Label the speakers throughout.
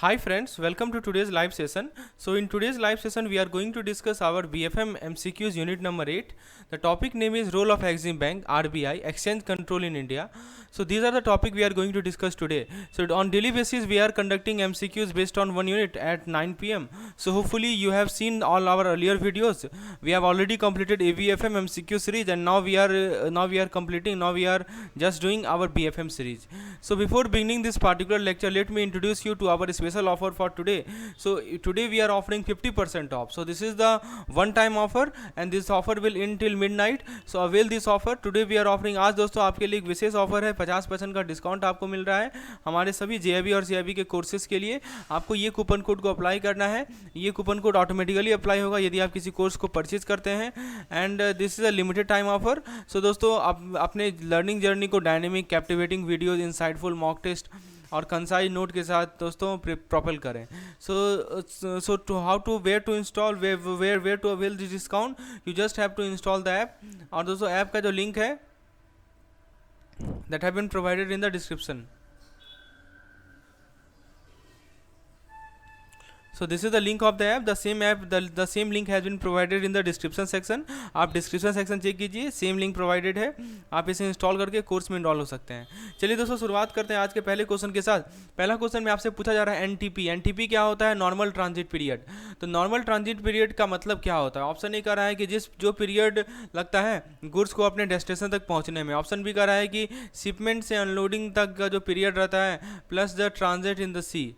Speaker 1: Hi friends, welcome to today's live session. So in today's live session we are going to discuss our BFM MCQs unit number 8. The topic name is role of Exim Bank RBI exchange control in India. So these are the topic we are going to discuss today. So on daily basis we are conducting MCQs based on one unit at 9 pm. So hopefully you have seen all our earlier videos. We have already completed ABFM MCQ series and now we are just doing our BFM series. So before beginning this particular lecture, let me introduce you to our special offer for today. So today we are offering 50% off. So this is the one time offer and this offer will end till midnight. So avail this offer. Today we are offering, आज दोस्तों आपके लिए एक विशेष offer है, 50% का discount आपको मिल रहा है हमारे सभी JIB और CIB के कोर्सेज के लिए. आपको ये कूपन कोड को अप्लाई करना है. ये कूपन कोड ऑटोमेटिकली अप्लाई होगा यदि आप किसी कोर्स को परचेज करते हैं and this is a limited time offer. So दोस्तों आप अपने लर्निंग जर्नी को dynamic captivating videos insightful mock test और कंसाइज नोट के साथ दोस्तों प्रोपेल करें. So to how to where to install where to avail this discount, you just have to install the app. और दोस्तों ऐप का जो लिंक है that have been provided in the description. So this is the link of the app. The same link has been provided in the description section. आप description section check कीजिए, same link provided है. आप इसे install करके course में enrol हो सकते हैं. चलिए दोस्तों शुरुआत करते हैं आज के पहले क्वेश्चन के साथ. पहला क्वेश्चन में आपसे पूछा जा रहा है एनटीपी क्या होता है? Normal transit period. तो नॉर्मल ट्रांजिट पीरियड का मतलब क्या होता है? ऑप्शन ए कह रहा है कि जो पीरियड लगता है गुड्स को अपने डेस्टिनेशन तक पहुंचने में. ऑप्शन बी कह रहा है कि शिपमेंट से अनलोडिंग तक का जो पीरियड रहता है plus the transit in the sea.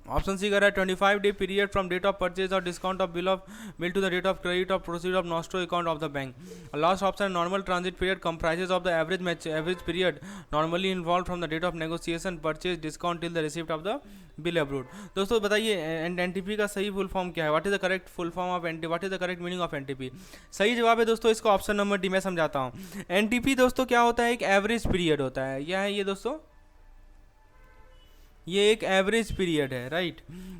Speaker 1: Option C कर रहा है 25 day period from date of purchase और discount of bill to the date of credit of proceed of nostro account of the bank. Last option normal transit period comprises of the average period normally involve from the date of negotiation purchase discount till the receipt of the bill abroad. दोस्तों बताइए NTP का सही full form क्या है? What is the correct full form of NT what is the correct meaning of NTP? सही जवाब है दोस्तों इसको ऑप्शन नंबर डी. मैं समझाता हूँ. एनटीपी दोस्तों क्या होता है? एक एवरेज पीरियड होता है. यह है ये दोस्तों, ये एक एवरेज पीरियड है. राइट,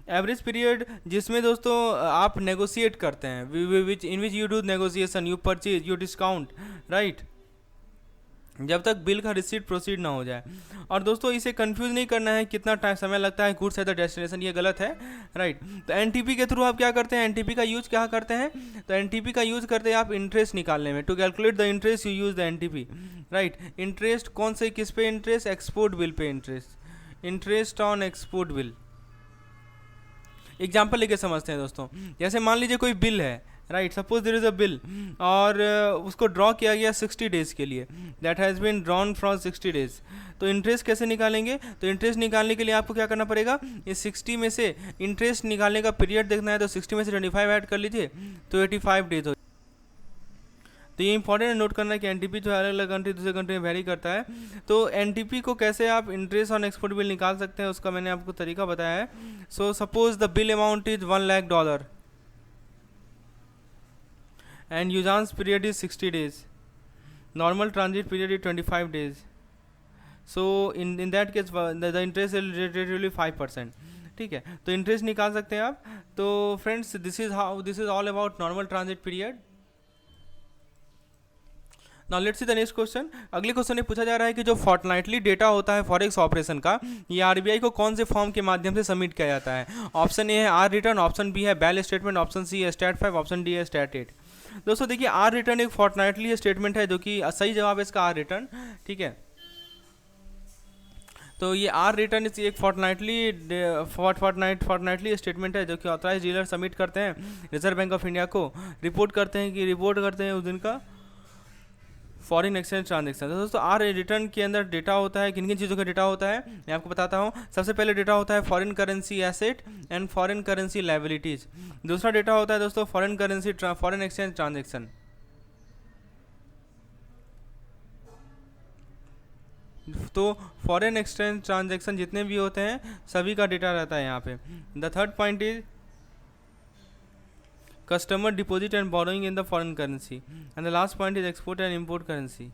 Speaker 1: एवरेज पीरियड जिसमें दोस्तों आप नेगोशिएट करते हैं, in which you do negotiation, you purchase, you discount. Right, जब तक बिल का रिसीट प्रोसीड ना हो जाए. और दोस्तों इसे कंफ्यूज नहीं करना है कितना टाइम समय लगता है गुड्स एट द डेस्टिनेशन, ये गलत है. राइट, तो एनटीपी के थ्रू आप क्या करते हैं? एनटीपी का यूज क्या करते हैं? तो एनटीपी का यूज करते हैं आप इंटरेस्ट निकालने में. To calculate the interest you use the NTP. Right, interest कौन से किस पे इंटरेस्ट? एक्सपोर्ट बिल पे interest. Interest on export bill. Example लेके समझते हैं दोस्तों. जैसे मान लीजिए कोई बिल है. Right, suppose there is a bill और उसको ड्रॉ किया गया 60 डेज के लिए. That has been drawn from 60 days. तो इंटरेस्ट कैसे निकालेंगे? तो इंटरेस्ट निकालने के लिए आपको क्या करना पड़ेगा? ये 60 में से इंटरेस्ट निकालने का पीरियड देखना है तो 60 में से 25 ऐड कर लीजिए तो 85 डेज हो. तो ये इंपॉर्टेंट है नोट करना कि एनटीपी जो अलग अलग कंट्री दूसरे कंट्री में वेरी करता है. तो एनटीपी को कैसे आप इंटरेस्ट ऑन एक्सपोर्ट बिल निकाल सकते हैं उसका मैंने आपको तरीका बताया है. So suppose the bill amount is $1,00,000 and usance period is 60 days. Normal transit period is 25 days. So in that case the interest is relatively 5%. ठीक है, तो इंटरेस्ट निकाल सकते हैं आप. तो friends this is all about normal transit period. Now let's see the next question. अगले question में पूछा जा रहा है कि जो फोर्टनाइटली डेटा होता है फॉरेक्स ऑपरेशन का, ये आरबीआई को कौन से फॉर्म के माध्यम से सबमिट किया जाता है? ऑप्शन ए है आर रिटर्न, ऑप्शन बी है बैल स्टेटमेंट, ऑप्शन सी है स्टैट 5, ऑप्शन डी है स्टैट 8. दोस्तों देखिए आर रिटर्न एक फोर्टनाइटली स्टेटमेंट है जो कि सही जवाब है इसका आर रिटर्न. ठीक है, तो ये आर रिटर्न एक फोर्टनाइटली स्टेटमेंट है जो कि ऑथराइज डीलर सबमिट करते हैं रिजर्व बैंक ऑफ इंडिया को. रिपोर्ट करते हैं उस दिन का फॉरेन एक्सचेंज ट्रांजेक्शन. तो दोस्तों आर रिटर्न के अंदर डेटा होता है. किन किन चीज़ों का डेटा होता है मैं आपको बताता हूँ. सबसे पहले डेटा होता है foreign currency asset and foreign currency liabilities. दूसरा डेटा होता है दोस्तों फॉरेन एक्सचेंज ट्रांजेक्शन. तो फॉरेन एक्सचेंज ट्रांजेक्शन जितने भी होते हैं सभी का डेटा रहता है यहाँ पे. The third point is customer deposit and borrowing in the foreign currency, and the last point is export and import currency.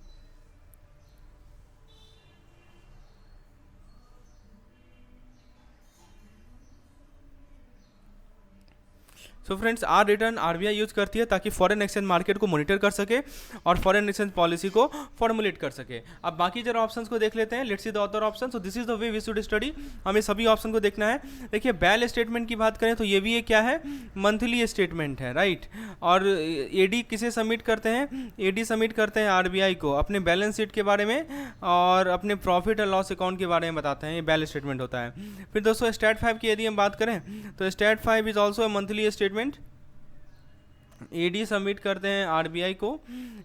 Speaker 1: So friends, R return RBI use करती है ताकि फॉरेन एक्सचेंज मार्केट को monitor कर सके और foreign exchange policy को formulate कर सके। अब बाकी जरा ऑप्शंस को देख लेते हैं। Let's see the other option. So this is the way we should study. हमें सभी ऑप्शन को देखना है। देखिए, बैल स्टेटमेंट की बात करें तो ये भी एक क्या है, मंथली स्टेटमेंट है, राइट। और एडी किसे सबमिट करते हैं, एडी सबमिट करते हैं आरबीआई को अपने बैलेंस शीट के बारे में और अपने प्रॉफिट एंड लॉस अकाउंट के बारे में बताते हैं। ये बैल स्टेटमेंट होता है। फिर दोस्तों स्टैट 5 की यदि हम बात करें तो stat 5 is also a monthly statement. AD submit करते हैं आरबीआई को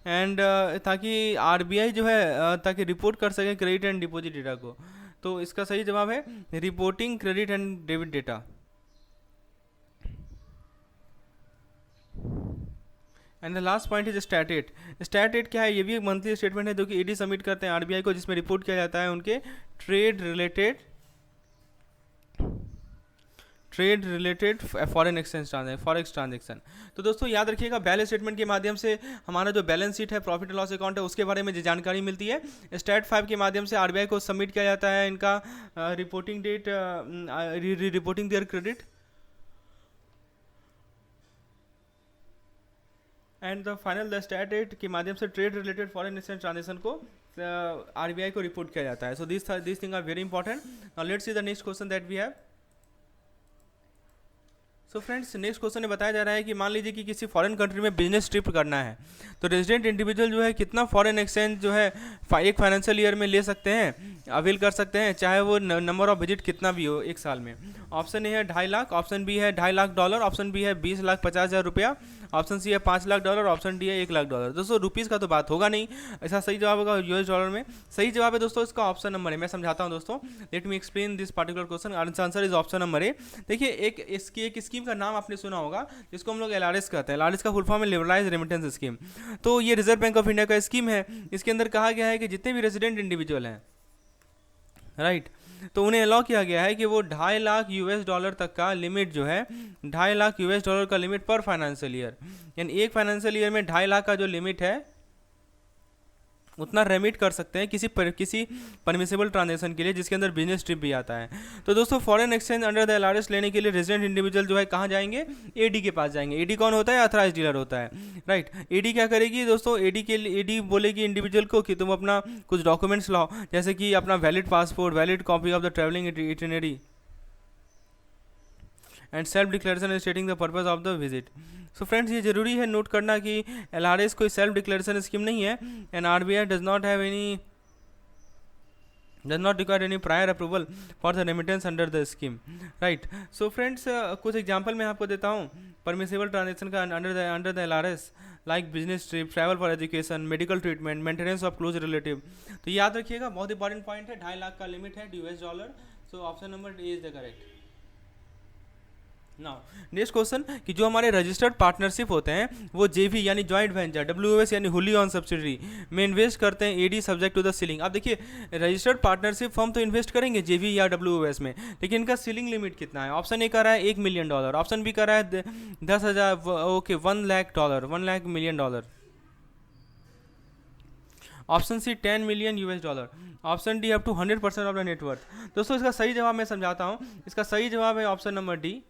Speaker 1: एंड ताकि आरबीआई जो है ताकि रिपोर्ट कर सके क्रेडिट एंड डिपॉजिट डेटा को। तो इसका सही जवाब है reporting credit and debit data. And the last point is stat 8। Stat 8 क्या है, ये भी एक मंथली स्टेटमेंट है जो कि एडी सबमिट करते हैं आरबीआई को, जिसमें रिपोर्ट किया जाता है उनके trade related foreign exchange forex transaction. तो दोस्तों याद रखिएगा, बैलेंस स्टेटमेंट के माध्यम से हमारा जो बैलेंस शीट है, प्रॉफिट एंड लॉस अकाउंट है, उसके बारे में जो जानकारी मिलती है। स्टैट 5 के माध्यम से आरबीआई को सबमिट किया जाता है इनका reporting date, reporting there credit and the final the stat 8 के माध्यम से trade related foreign exchange transaction को आरबीआई को रिपोर्ट किया जाता है। So this thing are very important. Now let's see the next question that we have. So friends, next question में बताया जा रहा है कि मान लीजिए कि किसी फॉरेन कंट्री में बिजनेस ट्रिप करना है, तो रेजिडेंट इंडिविजुअल जो है कितना फॉरेन एक्सचेंज जो है एक फाइनेंशियल ईयर में ले सकते हैं, अवेल कर सकते हैं, चाहे वो नंबर ऑफ विजिट कितना भी हो एक साल में। ऑप्शन ए है 2.5 लाख, ऑप्शन बी है $2.5 लाख, ऑप्शन बी है 20,50,000 रुपया, ऑप्शन सी है $5 लाख, ऑप्शन डी है $1 लाख। दोस्तों रुपीज़ का तो बात होगा नहीं, ऐसा सही जवाब होगा यूएस डॉलर में। सही जवाब है दोस्तों इसका ऑप्शन नंबर है। मैं समझाता हूँ दोस्तों, let me explain this particular question. Answer is option number ए। देखिए, एक स्कीम का नाम आपने सुना होगा जिसको हम लोग एलआरएस कहते हैं। एलआरएस का फुल फॉर्म है लिबरलाइज रेमिटेंस स्कीम। तो ये रिजर्व बैंक ऑफ इंडिया का स्कीम है। इसके अंदर कहा गया है कि जितने भी रेजिडेंट इंडिविजुअल हैं, राइट, तो उन्हें अलाउ किया गया है कि वो $2.5 लाख तक का लिमिट जो है, $2.5 लाख का लिमिट पर फाइनेंशियल ईयर, यानी एक फाइनेंशियल ईयर में 2.5 लाख का जो लिमिट है उतना रेमिट कर सकते हैं किसी परमिसेबल ट्रांजेक्शन के लिए, जिसके अंदर बिजनेस ट्रिप भी आता है। तो दोस्तों foreign exchange under the LRS लेने के लिए रेजिडेंट इंडिविजुअल जो है कहाँ जाएंगे, एडी के पास जाएंगे। एडी कौन होता है, ऑथराइज डीलर होता है, राइट। एडी क्या करेगी दोस्तों, एडी बोलेगी इंडिविजुअल को कि तुम अपना कुछ डॉक्यूमेंट्स लाओ, जैसे कि अपना valid passport, valid copy of the travelling itinerary and self declaration stating the purpose of the visit. So friends, ये जरूरी है नोट करना कि एलआरएस कोई सेल्फ डिक्लेरेशन स्कीम नहीं है and RBI does not require any prior approval for the remittance under the scheme, right. So friends, कुछ example मैं आपको देता हूँ परमिसेबल ट्रांजेक्शन का under the LRS, like business trip, travel for education, medical treatment, maintenance of close relative. तो याद रखिएगा, बहुत इंपॉर्टेंट पॉइंट है, $2.5 लाख का लिमिट है US dollar. So option number D is the correct. Now next question कि जो हमारे रजिस्टर्ड पार्टनरशिप होते हैं वो जेवी यानी जॉइंट वेंचर, डब्ल्यूएस यानी हुली ऑन सब्सिडरी में इन्वेस्ट करते हैं, AD subject to the ceiling. अब देखिए, रजिस्टर्ड पार्टनरशिप फर्म तो इन्वेस्ट करेंगे जेवी या डब्ल्यूएस में, लेकिन इनका सीलिंग लिमिट कितना है। ऑप्शन ए कर रहा है $1 मिलियन, ऑप्शन बी कर रहा है 10,000, okay $1 lakh, $1 lakh million, option C $10 million, option D up to 100% of the net worth. दोस्तों इसका सही जवाब मैं समझाता हूँ। इसका सही जवाब है ऑप्शन नंबर डी।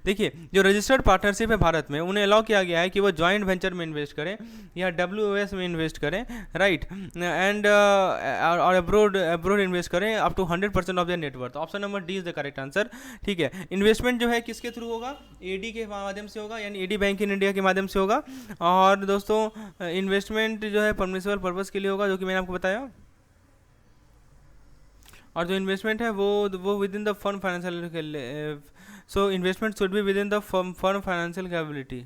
Speaker 1: देखिए, जो रजिस्टर्ड पार्टनरशिप है भारत में, उन्हें अलाउ किया गया है कि वो जॉइंट वेंचर में इन्वेस्ट करें या डब्ल्यूएस में इन्वेस्ट करें, राइट, एंड और अब्रोड इन्वेस्ट करें up to 100% of their net worth. Option number D is the correct answer, ठीक है। इन्वेस्टमेंट जो है किसके थ्रू होगा, एडी के माध्यम से होगा, यानी एडी बैंक इन इंडिया के माध्यम से होगा। और दोस्तों इन्वेस्टमेंट जो है परमिसेबल पर्पज़ के लिए होगा, जो कि मैंने आपको बताया। और जो इन्वेस्टमेंट है वो with in the firm financial, so investment should be within the firm financial capability।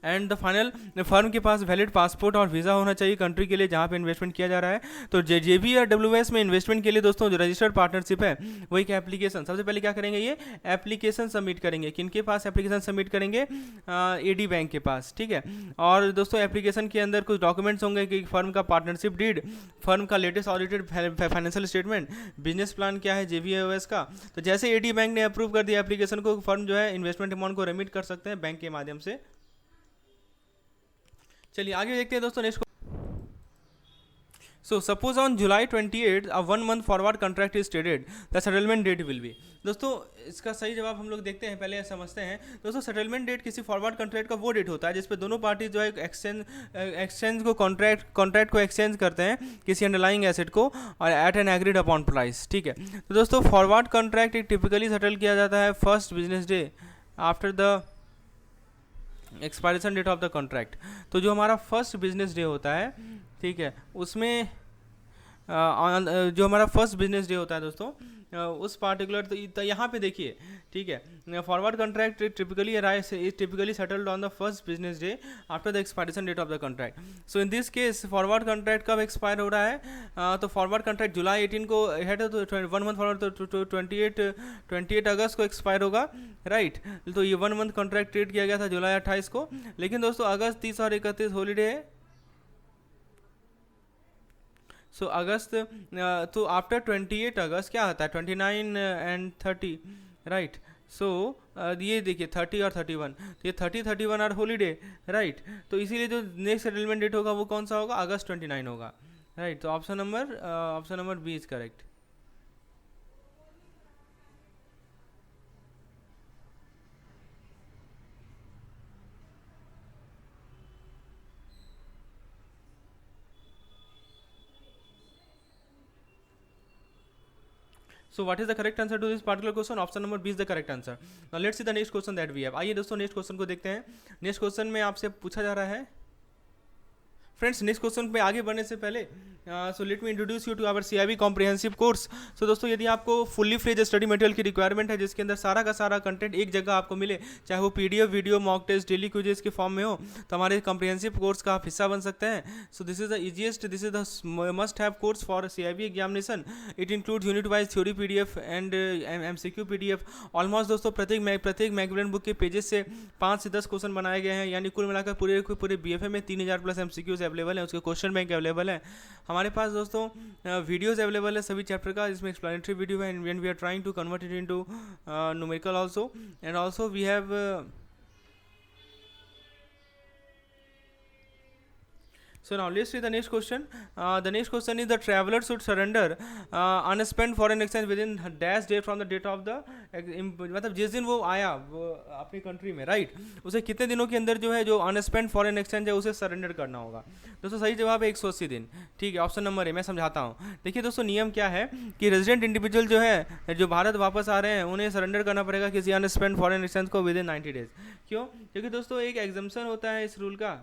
Speaker 1: And the final, firm के पास वैलिड पासपोर्ट और वीज़ा होना चाहिए कंट्री के लिए जहाँ पे इन्वेस्टमेंट किया जा रहा है। तो जेबी या डब्ल्यूएस में इन्वेस्टमेंट के लिए दोस्तों जो रजिस्टर्ड पार्टनरशिप है वो एक एप्लीकेशन, सबसे पहले क्या करेंगे, ये एप्लीकेशन सबमिट करेंगे। किनके पास एप्लीकेशन सबमिट करेंगे, एडी बैंक के पास, ठीक है। और दोस्तों एप्लीकेशन के अंदर कुछ डॉक्यूमेंट्स होंगे कि फर्म का पार्टनरशिप डीड, फर्म का latest audited financial statement, business plan क्या है जेवीएस का। तो जैसे एडी बैंक ने अप्रूव कर दिया एप्लीकेशन को, फर्म जो है इन्वेस्टमेंट अमाउंट को रेमिट कर सकते हैं बैंक के माध्यम से चलिए आगे देखते हैं दोस्तों next. So suppose on July 28 a 1 month forward contract is traded, the settlement date will be। दोस्तों इसका सही जवाब हम लोग देखते हैं, पहले समझते हैं। दोस्तों सेटलमेंट डेट किसी फॉरवर्ड कॉन्ट्रैक्ट का वो डेट होता है जिस पे दोनों पार्टी जो है एक्सचेंज को कॉन्ट्रैक्ट को एक्सचेंज करते हैं किसी अंडरलाइंग एसेट को और at an agreed upon price, ठीक है। तो दोस्तों फॉरवर्ड कॉन्ट्रैक्ट एक टिपिकली सेटल किया जाता है first business day after the expiration date of the contract. तो जो हमारा फर्स्ट बिजनेस डे होता है, ठीक है, उसमें जो हमारा फर्स्ट बिजनेस डे होता है दोस्तों, उस पार्टिकुलर तो यहाँ पे देखिए, ठीक है, forward contract typically settled on the first business day after the expiration date of the contract. So in this case forward contract कब एक्सपायर हो रहा है, तो फॉरवर्ड कॉन्ट्रैक्ट जुलाई 18 को है तो 1 मंथ फॉरवर्ड तो 28 अगस्त को एक्सपायर होगा, राइट। तो ये 1 मंथ कॉन्ट्रैक्ट ट्रेड किया गया था जुलाई 28 को, लेकिन दोस्तों अगस्त 30 और 31 हॉलीडे है। सो अगस्त तो आफ्टर 28 अगस्त क्या आता है 29 एंड 30, राइट। सो ये देखिए 30 और 31, तो ये 30-31 आर हॉलीडे, राइट। तो इसीलिए जो नेक्स्ट सेटलमेंट डेट होगा वो कौन सा होगा, अगस्त 29 होगा, राइट। तो option number B is correct. So what is the correct answer to this particular question? Option number B is the correct answer. Now let's see the next question that we have. आइए दोस्तों next question को देखते हैं। Next question में आपसे पूछा जा रहा है, फ्रेंड्स नेक्स्ट क्वेश्चन पे आगे बढ़ने से पहले so let me introduce you to our CIB comprehensive course. So दोस्तों यदि आपको फुल्ली फ्लेज स्टडी मटेरियल की रिक्वायरमेंट है जिसके अंदर सारा का सारा कंटेंट एक जगह आपको मिले, चाहे वो PDF video mock test daily quizzes के फॉर्म में हो, तो हमारे कॉम्प्रिहेंसिव कोर्स का आप हिस्सा बन सकते हैं। सो this is the must have course for CIB examination. It includes unit wise theory PDF and MCQ PDF। Almost दोस्तों प्रत्येक मैगब्रेन बुक के पेजेस से 5 से 10 क्वेश्चन बनाए गए हैं, यानी कुल मिलाकर पूरे BFM में 3000+ MCQs अवेलेबल है, उसके क्वेश्चन बैंक अवेलेबल है। हमारे पास दोस्तों वीडियोस अवेलेबल है सभी चैप्टर का, इसमें एक्सप्लेनेटरी वीडियो है and we are trying to convert it into numerical also, and also we have So now let's see the next question. The next question is the traveler should surrender unspent foreign exchange within dash day from the date of the मतलब जिस दिन वो आया वो अपनी country में, right, उसे कितने दिनों के अंदर जो है जो अनस्पेंड फॉरेन एक्सचेंज है उसे सरेंडर करना होगा। दोस्तों सही जवाब है 180 दिन, ठीक है। ऑप्शन नंबर ए, मैं समझाता हूँ। देखिए दोस्तों नियम क्या है कि रेजिडेंट इंडिविजुअल जो है जो भारत वापस आ रहे हैं उन्हें सरेंडर करना पड़ेगा किसी अनस्पेंड फॉरेन एक्सचेंज को विद इन 90 डेज। क्यों? क्योंकि दोस्तों एक एग्जम्पशन होता है इस रूल का।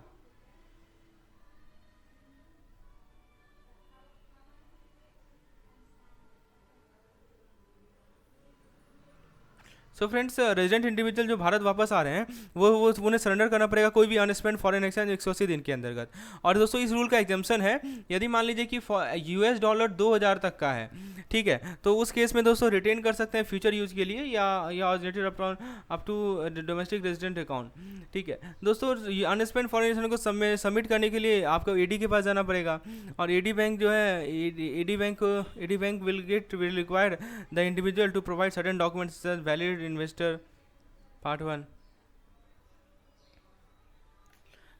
Speaker 1: सो फ्रेंड्स रेजिडेंट इंडिविजुअल जो भारत वापस आ रहे हैं वो उन्हें सरेंडर करना पड़ेगा कोई भी अनस्पेंड फॉरेन एक्सचेंज 180 दिन के अंतर्गत। और दोस्तों इस रूल का एग्जाम्पशन है, यदि मान लीजिए कि $, 2000 तक का है, ठीक है, तो उस केस में दोस्तों रिटेन कर सकते हैं फ्यूचर यूज के लिए या originated up to domestic resident account, ठीक है। दोस्तों अनस्पेंड फॉरेन एक्सचेंज को सबमिट करने के लिए आपको AD के पास जाना पड़ेगा, और AD बैंक जो है AD bank will require the individual to provide certain documents valid investor part 1।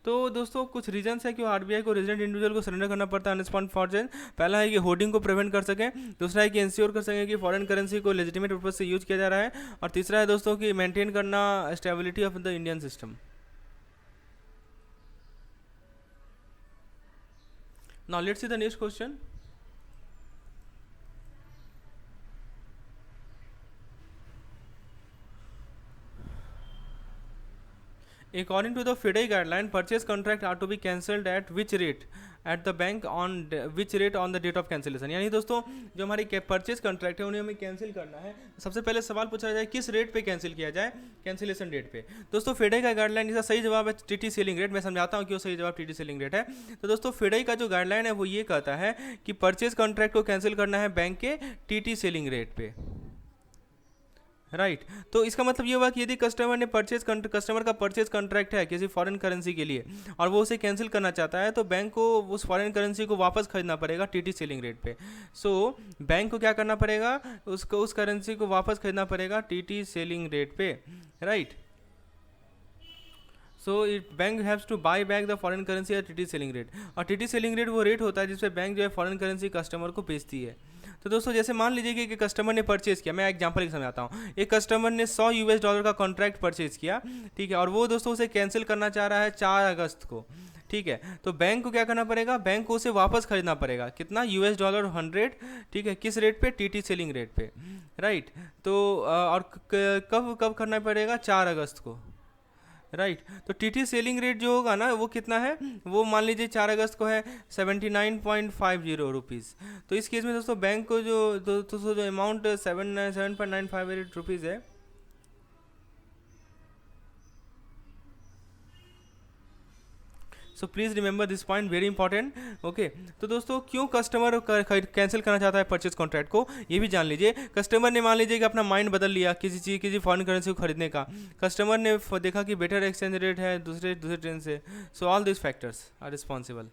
Speaker 1: तो दोस्तों कुछ रीजंस है कि RBI को रेजिडेंट इंडिविजुअल को सरेंडर करना पड़ता है अनस्पेंड फॉरेन। पहला है कि होर्डिंग को प्रिवेंट कर सकें, दूसरा है कि इंश्योर कर सकें कि फॉरेन करेंसी को लेजिटिमेट पर्पज से यूज किया जा रहा है, और तीसरा है दोस्तों कि मेंटेन करना stability of the Indian system. Now let's see the next question. According to the FIDE guideline, purchase contract are to be cancelled at which rate at the bank on which rate on the date of cancellation। यानी दोस्तों जो हमारी purchase contract है उन्हें हमें cancel करना है, सबसे पहले सवाल पूछा जाए किस रेट पे कैंसिल किया जाए, कैंसिलेशन डेट पे। दोस्तों FIDE का गाइडलाइन, इसका सही जवाब है TT सेलिंग रेट। मैं समझाता हूँ क्यों सही जवाब TT सेलिंग रेट है। तो दोस्तों FIDE का जो गाइडलाइन है वो ये कहता है कि परचेज कॉन्ट्रैक्ट को कैंसिल करना है बैंक के TT सेलिंग रेट पे, राइट। तो इसका मतलब ये हुआ कि यदि कस्टमर का परचेज कॉन्ट्रैक्ट है किसी फॉरेन करेंसी के लिए और वो उसे कैंसिल करना चाहता है, तो बैंक को उस फॉरेन करेंसी को वापस खरीदना पड़ेगा TT सेलिंग रेट पे। सो बैंक को क्या करना पड़ेगा, उसको उस करेंसी को वापस खरीदना पड़ेगा TT सेलिंग रेट पे, right. So it bank haves to buy back the foreign currency at TT selling rate, और टीटी सेलिंग रेट वो रेट होता है जिसपे बैंक जो है फॉरेन करेंसी कस्टमर को बेचती है। तो दोस्तों जैसे मान लीजिए कि कस्टमर ने परचेज किया, मैं एग्जांपल एक समझाता हूँ, एक कस्टमर ने $100 का कॉन्ट्रैक्ट परचेज किया, ठीक है, और वो दोस्तों उसे कैंसिल करना चाह रहा है 4 अगस्त को, ठीक है, तो बैंक को क्या करना पड़ेगा, बैंक को उसे वापस खरीदना पड़ेगा, कितना, $100, ठीक है, किस रेट पे, टीटी सेलिंग रेट पे, राइट। तो और कब कब करना पड़ेगा, 4 अगस्त को, राइट। तो टीटी सेलिंग रेट जो होगा ना वो कितना है, वो मान लीजिए 4 अगस्त को है 79.50 रुपीज़। तो इस केस में दोस्तों बैंक को जो अमाउंट 7.958 रुपीज़ है, so please remember this point, very important, okay. तो दोस्तों क्यों कस्टमर कैंसिल करना चाहता है परचेज कॉन्ट्रैक्ट को, ये भी जान लीजिए। कस्टमर ने मान लीजिए कि अपना माइंड बदल लिया किसी फॉरेन करेंसी को खरीदने का, कस्टमर ने देखा कि बेटर एक्सचेंज रेट है दूसरे दूसरे ट्रेन से, so all this factors are responsible.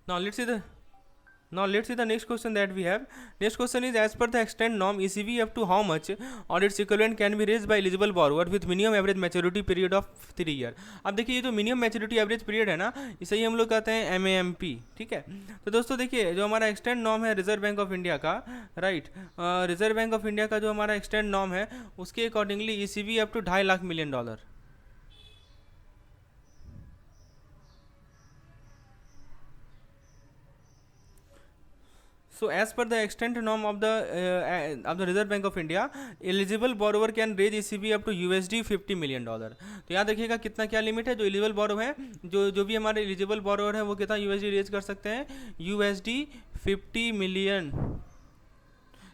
Speaker 1: Now let's see the Now let's see the next question that we have. Next question is, as per the extent norm, ECB up to how much or its equivalent can be raised by eligible borrower with minimum average maturity period of 3 year। अब देखिए ये जो minimum maturity average period है ना, इसे ही हम लोग कहते हैं MAMP, ठीक है। तो दोस्तों देखिए जो हमारा एक्सटेंड नॉर्म है रिजर्व बैंक ऑफ इंडिया का, right, Reserve Bank of India का जो हमारा एक्सटेंड नॉर्म है उसके accordingly ECB up to $2.5 lakh. So as per the extent norm of the Reserve Bank of India, eligible borrower can raise ECB up to $50 million। तो याद रखिएगा कितना क्या लिमिट है, जो एलिजिबल बोरो है, जो भी हमारे एलिजिबल बोरोवर है वो कितना USD रेज कर सकते हैं, $50 मिलियन,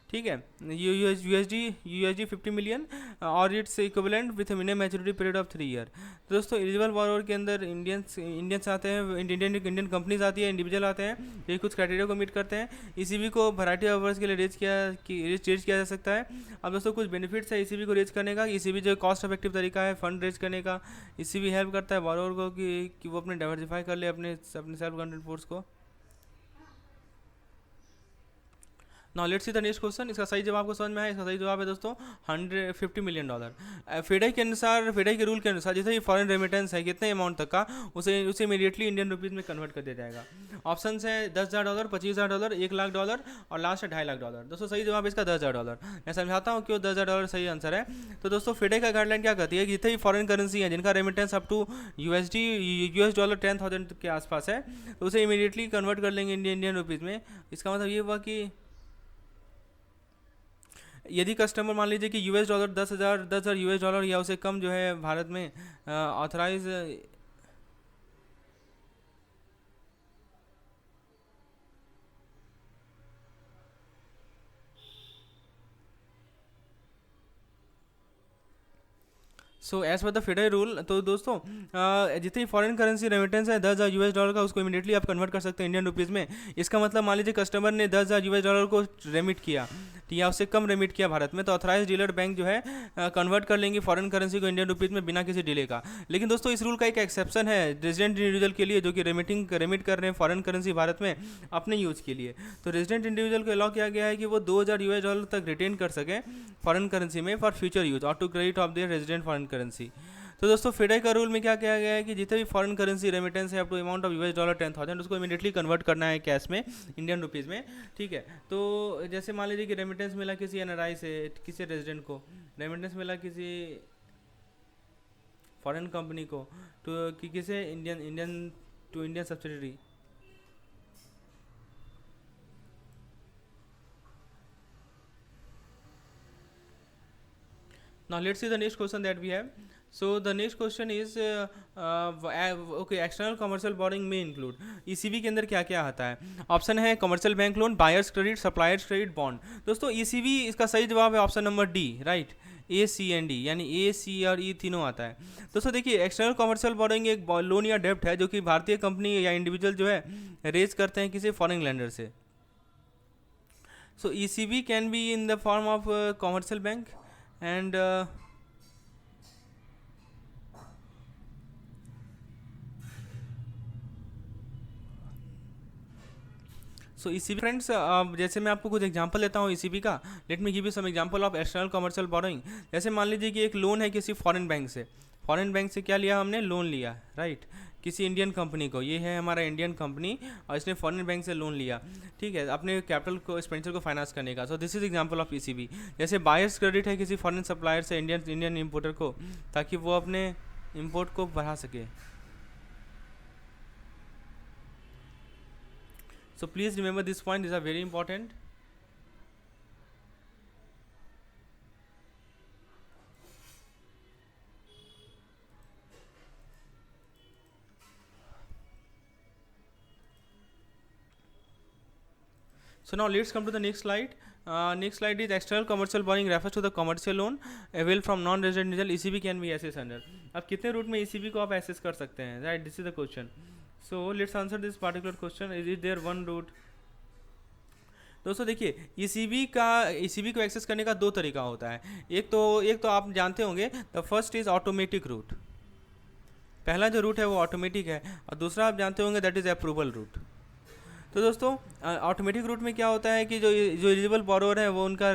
Speaker 1: ठीक है, USD 50 मिलियन और its equivalent with minimum maturity period of 3 year. तो दोस्तों एलिजिबल बोरोवर के अंदर इंडियंस आते हैं, इंडियन कंपनीज आती है, इंडिविजुअल आते हैं, ये कुछ क्राइटेरिया को मीट करते हैं। ECB को वैरायटी ऑफ वर्स के लिए रेज किया जा सकता है। अब दोस्तों कुछ बेनिफिट्स है ECB को रेज करने का। ECB जो कॉस्ट इफेक्टिव तरीका है फंड रेज करने का, ECB हेल्प करता है बोरोवर को कि वो अपने डाइवर्सिफाई कर ले अपने सेल्फ गवर्नमेंट फोर्स को। Now let's see the next question. इसका सही जवाब को समझ में आया, इसका सही जवाब है दोस्तों $150 मिलियन। फेडाई के अनुसार, फेडाई के रूल के अनुसार जैसे ही फॉरेन रेमिटेंस है कितने अमाउंट तक का, उसे इमीडिएटली इंडियन रुपीज़ में कन्वर्ट कर दिया जाएगा। ऑप्शन है $10,000, $25,000, $1,00,000 और लास्ट है $2.5 लाख। दोस्तों सही जवाब इसका $10,000। मैं समझाता हूँ क्यों $10,000 सही आंसर है। तो दोस्तों फेडाई का गाइडलाइन क्या कहती है कि जितने भी फॉरेन करेंसी है जिनका remittance up to US dollar 10,000 के आसपास है, तो उसे इमीडिएटली कन्वर्ट कर लेंगे इंडियन रुपीज़ में। इसका मतलब ये हुआ कि यदि कस्टमर मान लीजिए कि $10,000 10,000 US डॉलर या उससे कम जो है भारत में authorise, so as per the federal rule, तो दोस्तों जितनी फॉरेन करेंसी रेमिटेंस है 10,000 US डॉलर का, उसको इमीडिएटली आप कन्वर्ट कर सकते हैं इंडियन रुपीज़ में। इसका मतलब मान लीजिए कस्टमर ने 10,000 US डॉलर को रेमिट किया या उससे कम रेमिट किया भारत में, तो ऑथराइज डीलर बैंक जो है कन्वर्ट कर लेंगे फॉरेन करेंसी को इंडियन रुपीज़ में बिना किसी डिले का। लेकिन दोस्तों इस रूल का एक एक्सेप्शन है रेजिडेंट इंडिविजुअल के लिए, जो कि रेमिट कर रहे हैं फॉरेन करेंसी भारत में अपने यूज़ के लिए। तो रेजिडेंट इंडिविजुअल को अलाउ किया गया है कि वो 2,000 US डॉलर तक रिटेन कर सकें फॉरेन करेंसी में फॉर फ्यूचर यूज और to credit of their resident foreign currency. तो दोस्तों फेडाई का रूल में क्या किया गया है कि जितने भी फॉरेन करेंसी रेमिटेंस है अप टू अमाउंट ऑफ $10,000 10,000 उसको इमीडिएटली कन्वर्ट करना है कैश में इंडियन रुपीज़ में, ठीक है। तो जैसे मान लीजिए कि रेमिटेंस मिला किसी NRI से, किसी रेजिडेंट को रेमिटेंस मिला किसी फॉरेन कंपनी को, तो किसी Indian subsidiary. Now let's see the next question that we have. So the next question is okay, external commercial borrowing may include, ECB के अंदर क्या क्या आता है। ऑप्शन है commercial bank loan, buyers credit, suppliers credit, bond. दोस्तों ECB इसका सही जवाब है option number D, right, ACND, यानी AC और E तीनों आता है। दोस्तों देखिए एक्सटर्नल कमर्शियल बोरोइंग एक लोन या डेप्ट है जो कि भारतीय कंपनी या इंडिविजुअल जो है रेज करते हैं किसी फॉरेन लैंडर से। So ECB can be in the form of commercial bank and so ECB friends, जैसे मैं आपको कुछ एग्जांपल देता हूँ ईसीबी का। Let me give you some example of external commercial borrowing. जैसे मान लीजिए कि एक लोन है किसी फॉरेन बैंक से। फॉरेन बैंक से क्या लिया हमने, लोन लिया, राइट, किसी इंडियन कंपनी को। ये है हमारा इंडियन कंपनी और इसने फॉरेन बैंक से लोन लिया, ठीक है, अपने कैपिटल को, एक्सपेंडिचर को फाइनेंस करने का। सो this is example of ECB. जैसे बायर्स क्रेडिट है किसी फॉरेन सप्लायर से इंडियन इंपोर्टर को, ताकि वो अपने इंपोर्ट को बढ़ा सके। So please remember this point, these are very important. So now let's come to the next slide. Next slide is external commercial borrowing refers to the commercial loan available from non-residential ECB can be assessed under. अब कितने root में ECB को आप assess कर सकते हैं, right, this is the question. So let's answer this particular question. Is there one route? दोस्तों देखिए, ईसीबी को एक्सेस करने का दो तरीका होता है. एक तो आप जानते होंगे, the first is automatic route. पहला जो रूट है वो ऑटोमेटिक है, और दूसरा आप जानते होंगे दैट इज अप्रूवल रूट. तो दोस्तों ऑटोमेटिक रूट में क्या होता है कि जो एलिजिबल बोरोवर है वो उनका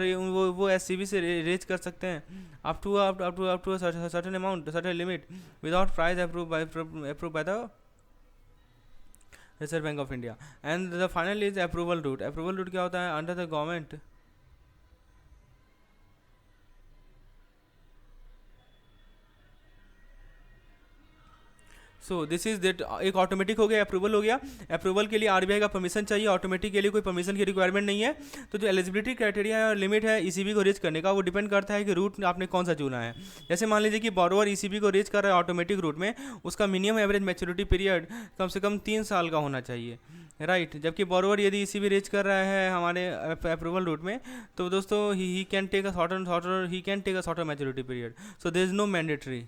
Speaker 1: वो एससीबी से रेज कर सकते हैं up to certain amount, certain limit, without price approve by the Reserve Bank of India. And the final is approval route. Approval route क्या होता है? Under the government so this is that. एक automatic हो गया, approval हो गया. Approval के लिए आरबीआई का परमिशन चाहिए, ऑटोमेटिक के लिए कोई परमिशन की रिक्वायरमेंट नहीं है. तो जो एलिजिबिलिटी क्राइटेरिया और लिमिट है ईसीबी को रेज करने का, वो डिपेंड करता है कि रूट आपने कौन सा चुना है. जैसे मान लीजिए कि बोरोवर ईसीबी को रेज कर रहा है ऑटोमेटिक रूट में, उसका मिनिमम एवरेज मैच्योरिटी पीरियड कम से कम 3 साल का होना चाहिए, राइट. जबकि बोरोवर यदि ईसीबी रेज कर रहा है हमारे अप्रूवल रूट में, तो दोस्तों he can take a shorter maturity period. So there is no mandatory.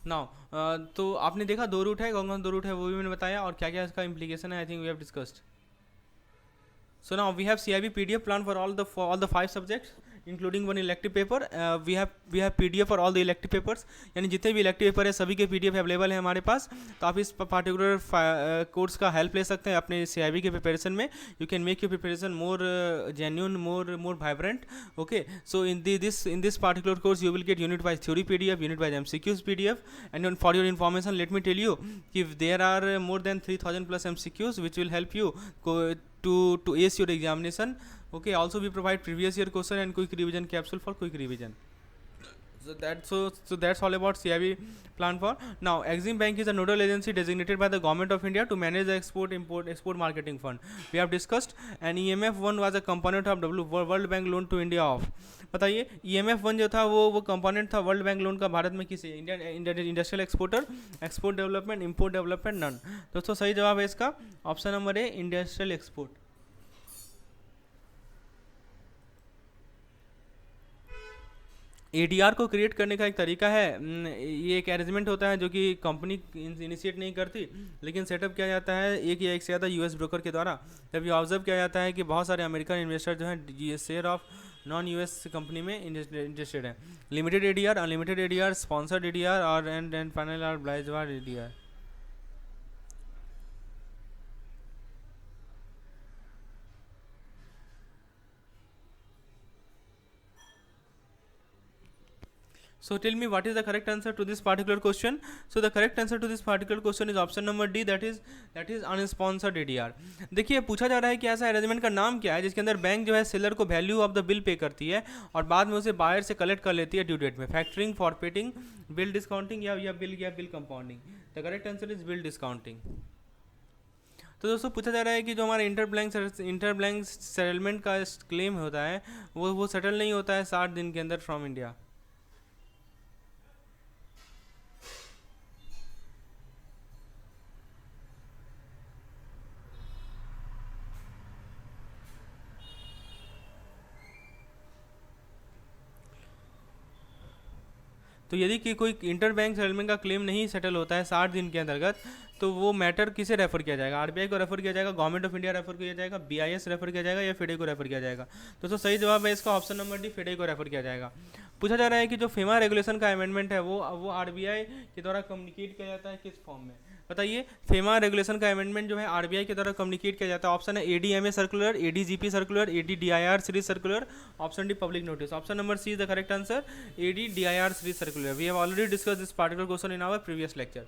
Speaker 1: Now तो आपने देखा दो रूट है, कौन कौन दो रूट है वो भी मैंने बताया, और क्या क्या इसका इम्प्लीकेशन है I think we have discussed. So now we have CIB PDF plan for all the 5 subjects including one elective paper. We have PDF for all the elective papers. यानी जितने भी इलेक्टिव पेपर है सभी के PDF available है हमारे पास. तो आप इस पार्टिकुलर कोर्स का हेल्प ले सकते हैं अपने CIB के प्रिपरेशन में. You can make your preparation more genuine, more vibrant. Okay, so in this particular course you will get unit wise theory PDF, unit wise MCQs PDF. And for your information let me tell you कि there are more than 3000 plus MCQs which will help you to ace your examination. Okay, also we provide previous year question and quick revision capsule for quick revision. So that's all about CIB plan for. Now Exim Bank is a nodal agency designated by the government of India to manage the export marketing fund. We have discussed. And EMF 1 was a component of World Bank loan to India of. बताइए EMF 1 जो था वो component था world bank loan का भारत में किसी industrial exporter, export development, import development, none. दोस्तों सही जवाब है इसका option number A, industrial export. ADR को क्रिएट करने का एक तरीका है. ये एक अरेंजमेंट होता है जो कि कंपनी इनिशिएट नहीं करती, लेकिन सेटअप किया जाता है एक या एक से ज़्यादा यूएस ब्रोकर के द्वारा. जब ये ऑब्जर्व किया जाता है कि बहुत सारे अमेरिकन इन्वेस्टर जो हैं share of non US company में इंटरेस्टेड है. Limited ADR, unlimited ADR, sponsored ADR और एंड फाइनल और ब्लाइजवार ADR. So tell me what is the correct answer to this particular question. So the correct answer to this particular question is option number D, that is unsponsored ADR. देखिए पूछा जा रहा है कि ऐसा arrangement का नाम क्या है जिसके अंदर बैंक जो है सेलर को value of the bill pay करती है और बाद में उसे बायर से कलेक्ट कर लेती है ड्यू डेट में. फैक्टरिंग, फॉरफिटिंग, बिल डिस्काउंटिंग या bill compounding. The correct answer is bill discounting. तो दोस्तों पूछा जा रहा है कि जो हमारा इंटरब्लैंक सेटलमेंट का क्लेम होता है वो सेटल नहीं होता है 60 दिन के अंदर फ्रॉम इंडिया. तो यदि कि कोई इंटर बैंक सेटलमेंट का क्लेम नहीं सेटल होता है 60 दिन के अंतर्गत, तो वो मैटर किसे रेफर किया जाएगा? आरबीआई को रेफर किया जाएगा, गवर्नमेंट ऑफ इंडिया रेफर किया जाएगा, बीआईएस रेफर किया जाएगा या फिडे को रेफर किया जाएगा? दोस्तों सही जवाब है इसका ऑप्शन नंबर डी, फिडे को रेफर किया जाएगा. पूछा जा रहा है कि जो फेमा रेगुलेशन का अमेंडमेंट है वो आरबीआई के द्वारा कम्युनिकेट किया जाता है किस फॉर्म में? बताइए, फेमा रेगुलेशन का अमेंडमेंट जो है आरबीआई के द्वारा कम्युनिकेट किया जाता है। ऑप्शन है ADMA circular, ADGP circular, ADDIR series circular, option D public notice. Option number C is the correct answer, ADDIR series circular. We have already discuss this particular question in our previous lecture.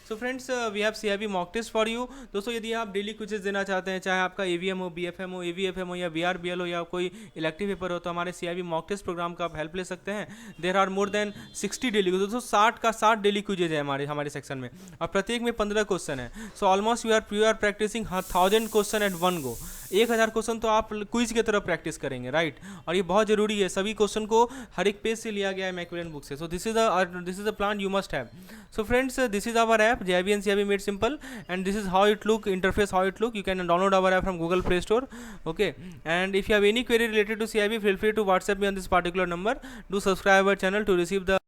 Speaker 1: So friends, we have CIB mock test for you. दोस्तों, यदि आप daily quizzes देना चाहते हैं, चाहे आपका AVM हो, BFM हो, एवीएफएम हो या बीआरबीएल हो या कोई इलेक्टिव पेपर हो, तो हमारे सीआईबी मॉक टेस्ट प्रोग्राम का आप हेल्प ले सकते हैं। There are more than 60 daily, दोस्तों 60 का 60 डेली क्विजेज है हमारे सेक्शन में, और प्रत्येक में 15 क्वेश्चन है। So almost you are practicing 1000 question at one go. 1000 question तो आप क्विज की तरह प्रैक्टिस करेंगे, राइट। और ये बहुत जरूरी है, सभी क्वेश्चन को हर एक पेज से लिया गया है मैक्मिलन बुक से। सो this is the plan you must have. So friends, this is our app JIB and CIB made simple, and this is how it look, interface how it look. You can download our app from Google Play Store. Okay, and if you have any query related to CIB, feel free to WhatsApp me on this particular number. Do subscribe our channel to receive the